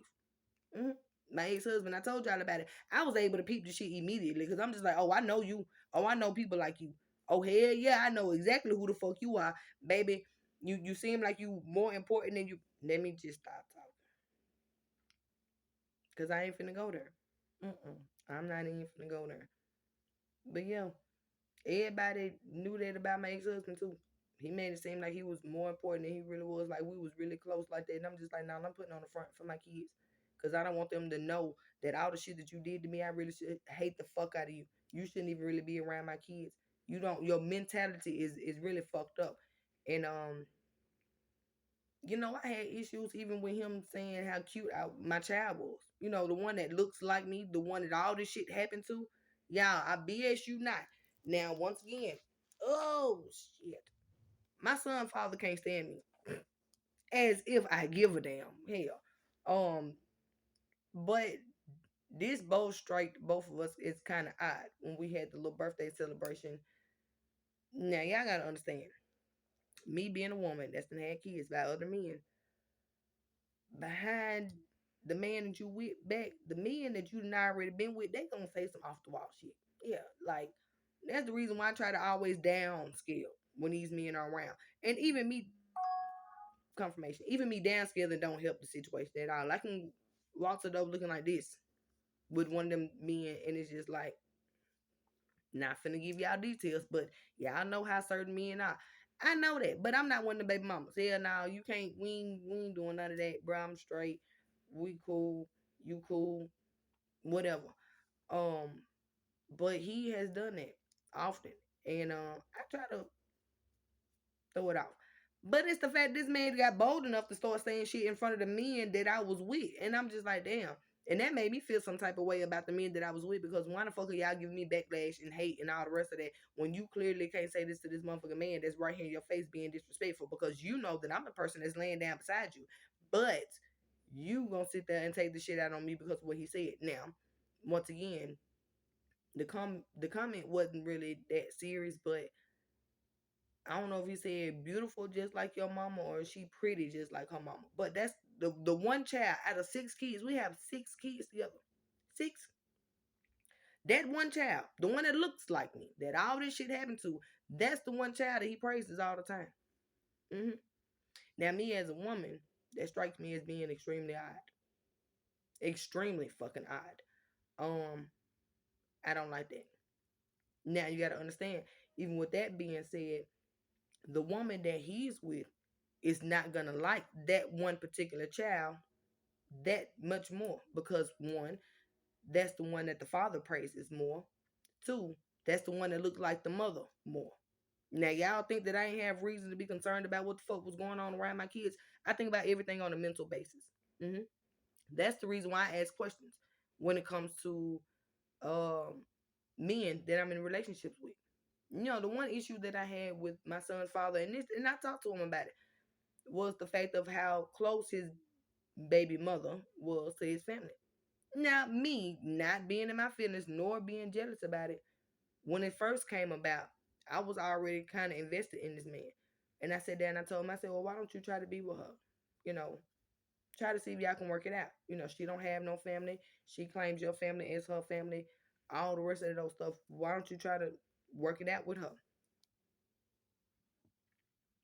Mm-hmm. My ex-husband, I told y'all about it. I was able to peep the shit immediately because I'm just like, oh, I know you. Oh, I know people like you. Oh, hell yeah, I know exactly who the fuck you are, baby. You seem like you more important than you. Let me just stop talking, cause I ain't finna go there. Mm-mm. I'm not even finna go there. But yeah, everybody knew that about my ex husband too. He made it seem like he was more important than he really was. Like we was really close like that. And I'm just like, nah, I'm putting on the front for my kids. Cause I don't want them to know that all the shit that you did to me, I really should hate the fuck out of you. You shouldn't even really be around my kids. You don't your mentality is really fucked up. And I had issues even with him saying how cute my child was. The one that looks like me, the one that all this shit happened to. Y'all, I BS you not. Now, once again, oh shit, my son father can't stand me. As if I give a damn. Hell, but this both strike both of us is kind of odd when we had the little birthday celebration. Now, y'all gotta understand, me being a woman that's been had kids by other men, behind the man that you with back, the men that you done already been with, they gonna say some off the wall shit. Yeah, like that's the reason why I try to always downscale when these men are around. And even me, confirmation, even me downscaling don't help the situation at all. I can walk to the door looking like this with one of them men, and it's just like, not finna give y'all details, but y'all know how certain men are. I know that, but I'm not one of the baby mamas. Hell no, you can't. We ain't doing none of that, bro. I'm straight. We cool. You cool. Whatever. Um, but he has done that often, and I try to throw it off. But it's the fact this man got bold enough to start saying shit in front of the men that I was with. And I'm just like, damn. And that made me feel some type of way about the men that I was with, because why the fuck are y'all giving me backlash and hate and all the rest of that when you clearly can't say this to this motherfucking man that's right here in your face being disrespectful, because you know that I'm the person that's laying down beside you. But you gonna sit there and take the shit out on me because of what he said. Now, once again, the comment wasn't really that serious, but I don't know if he said beautiful just like your mama or she pretty just like her mama. But that's the one child out of 6 kids. We have 6 kids together. 6. That one child, the one that looks like me, that all this shit happened to, that's the one child that he praises all the time. hmm Now, me as a woman, that strikes me as being extremely odd. Extremely fucking odd. I don't like that. Now you gotta understand, even with that being said, the woman that he's with is not gonna like that one particular child that much more, because one, that's the one that the father praises more. Two, that's the one that looks like the mother more. Now y'all think that I ain't have reason to be concerned about what the fuck was going on around my kids. I think about everything on a mental basis. hmm That's the reason why I ask questions when it comes to um men that I'm in relationships with. The one issue that I had with my son's father, and I talked to him about it, was the fact of how close his baby mother was to his family. Now, me not being in my feelings nor being jealous about it, when it first came about, I was already kind of invested in this man. And I sat down and I told him, I said, well, why don't you try to be with her? You know, try to see if y'all can work it out. She don't have no family. She claims your family as her family. All the rest of those stuff. Why don't you try to work it out with her?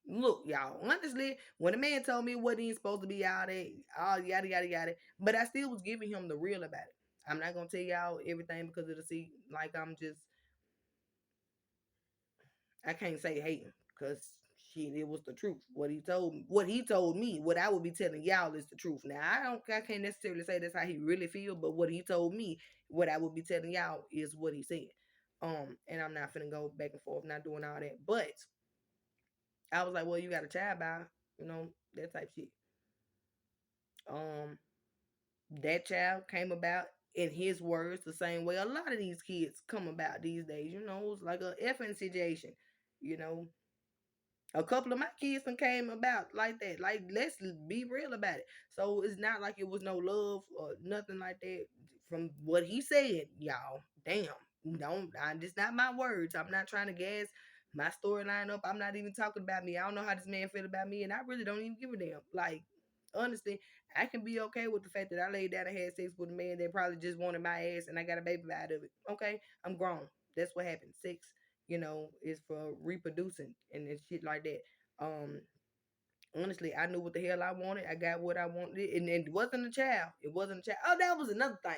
Look, y'all, honestly, when a man told me it wasn't even supposed to be all that, all yada yada yada, but I still was giving him the real about it. I'm not gonna tell y'all everything because it'll seem like I'm just, I can't say hating, because shit, it was the truth. What he told me, what I would be telling y'all is the truth. Now I can't necessarily say that's how he really feel, but what he told me, what I would be telling y'all is what he said. And I'm not finna go back and forth, not doing all that. But I was like, well, you got a child by, that type shit. Um, that child came about in his words the same way a lot of these kids come about these days. It's like a effing situation. You know, a couple of my kids came about like that. Like, let's be real about it. So it's not like it was no love or nothing like that. From what he said, y'all, damn, don't. Just not my words. I'm not trying to gas my storyline up. I'm not even talking about me. I don't know how this man feel about me, and I really don't even give a damn. Like, honestly, I can be okay with the fact that I laid down and had sex with a man that probably just wanted my ass, and I got a baby out of it. Okay, I'm grown. That's what happened. Sex, is for reproducing and shit like that. Honestly, I knew what the hell I wanted. I got what I wanted, and it wasn't a child. It wasn't a child. Oh, that was another thing.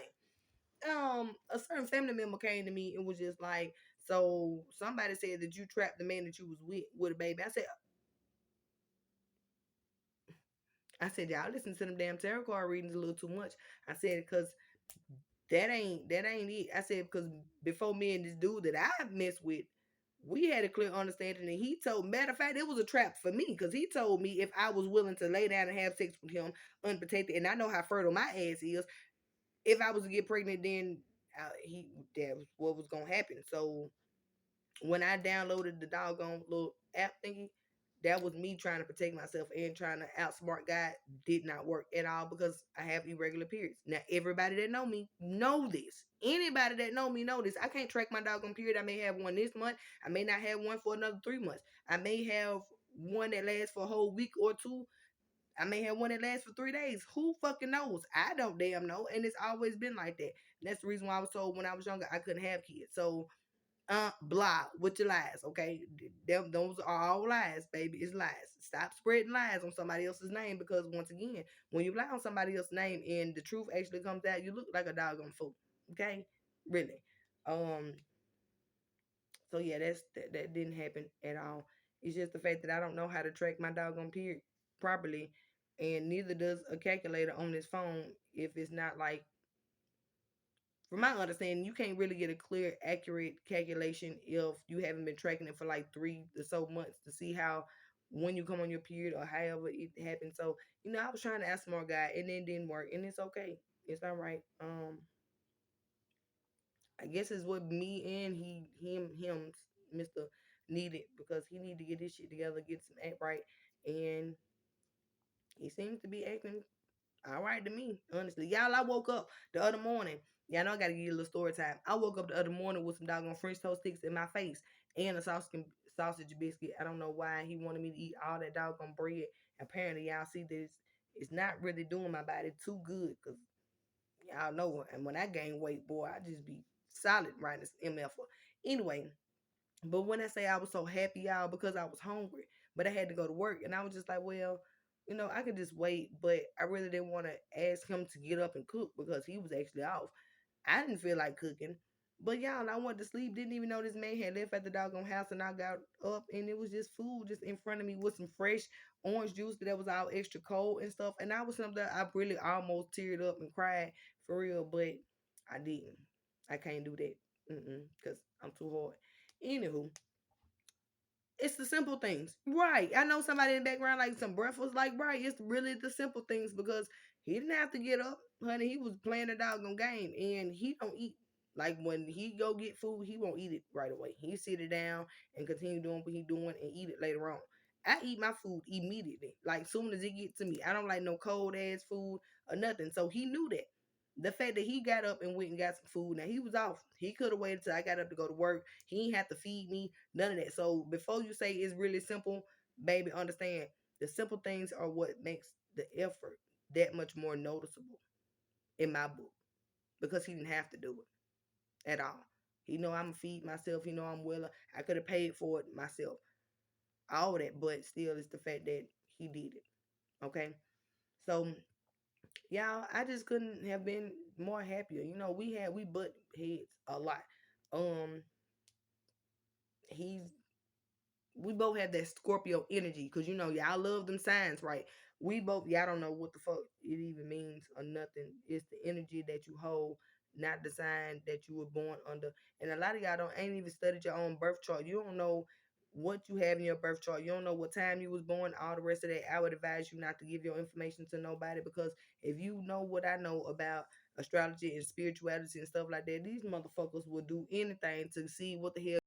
A certain family member came to me and was just like, so somebody said that you trapped the man that you was with a baby. I said, y'all listen to them damn tarot card readings a little too much. I said, because that ain't it. I said, because before me and this dude that I messed with, we had a clear understanding, and he told, matter of fact, it was a trap for me, because he told me if I was willing to lay down and have sex with him unprotected, and I know how fertile my ass is, if I was to get pregnant, then that was what was gonna happen. So when I downloaded the doggone little app thingy, that was me trying to protect myself and trying to outsmart God. Did not work at all because I have irregular periods. Now everybody that know me know this. Anybody that know me know this. I can't track my doggone period. I may have one this month. I may not have one for another 3 months. I may have one that lasts for a whole week or two. I may have one that lasts for 3 days. Who fucking knows? I don't damn know. And it's always been like that. And that's the reason why I was told when I was younger I couldn't have kids. So blah with your lies, okay? Those are all lies, baby. It's lies. Stop spreading lies on somebody else's name, because once again, when you lie on somebody else's name and the truth actually comes out, you look like a doggone fool. Okay, really. Um. So yeah, that didn't happen at all. It's just the fact that I don't know how to track my doggone period properly, and neither does a calculator on this phone. If it's not like, from my understanding, you can't really get a clear, accurate calculation if you haven't been tracking it for like 3 or so months to see how, when you come on your period or however it happens. So, I was trying to ask more guy and it didn't work, and it's okay. It's all right. I guess it's what me and him, Mr. needed, because he need to get his shit together, get some act right, and he seems to be acting all right to me, honestly. Y'all, I woke up the other morning. Y'all know I gotta give you a little story time. I woke up the other morning with some doggone French toast sticks in my face and a sausage biscuit. I don't know why he wanted me to eat all that doggone bread. Apparently, y'all see that it's not really doing my body too good, because y'all know, and when I gain weight, boy, I just be solid right as MF. Anyway, but when I say I was so happy, y'all, because I was hungry, but I had to go to work, and I was just like, well, I could just wait, but I really didn't want to ask him to get up and cook because he was actually off. I didn't feel like cooking. But y'all, I went to sleep, didn't even know this man had left at the doggone house, and I got up and it was just food just in front of me with some fresh orange juice that was all extra cold and stuff. And I was something that I really almost teared up and cried for real, but I didn't. I can't do that. Because I'm too hard. Anywho, it's the simple things. Right. I know somebody in the background like some breath was like, right. It's really the simple things, because he didn't have to get up, honey. He was playing a doggone game, and he don't eat. Like when he go get food, he won't eat it right away. He sit it down and continue doing what he doing and eat it later on. I eat my food immediately, like soon as it get to me. I don't like no cold ass food or nothing. So he knew that. The fact that he got up and went and got some food. Now he was off. He could have waited till I got up to go to work. He ain't have to feed me. None of that. So before you say it's really simple, baby, understand the simple things are what makes the effort that much more noticeable in my book, because he didn't have to do it at all. He know I'm gonna feed myself. He know I'm willing. I could have paid for it myself. All that, but still, it's the fact that he did it. Okay, so y'all, I just couldn't have been more happier. We butt heads a lot. Um, he's we both have that Scorpio energy, because y'all love them signs, right? We both, y'all don't know what the fuck it even means or nothing. It's the energy that you hold, not the sign that you were born under. And a lot of y'all don't ain't even studied your own birth chart. You don't know what you have in your birth chart. You don't know what time you was born. All the rest of that, I would advise you not to give your information to nobody, because if you know what I know about astrology and spirituality and stuff like that, these motherfuckers will do anything to see what the hell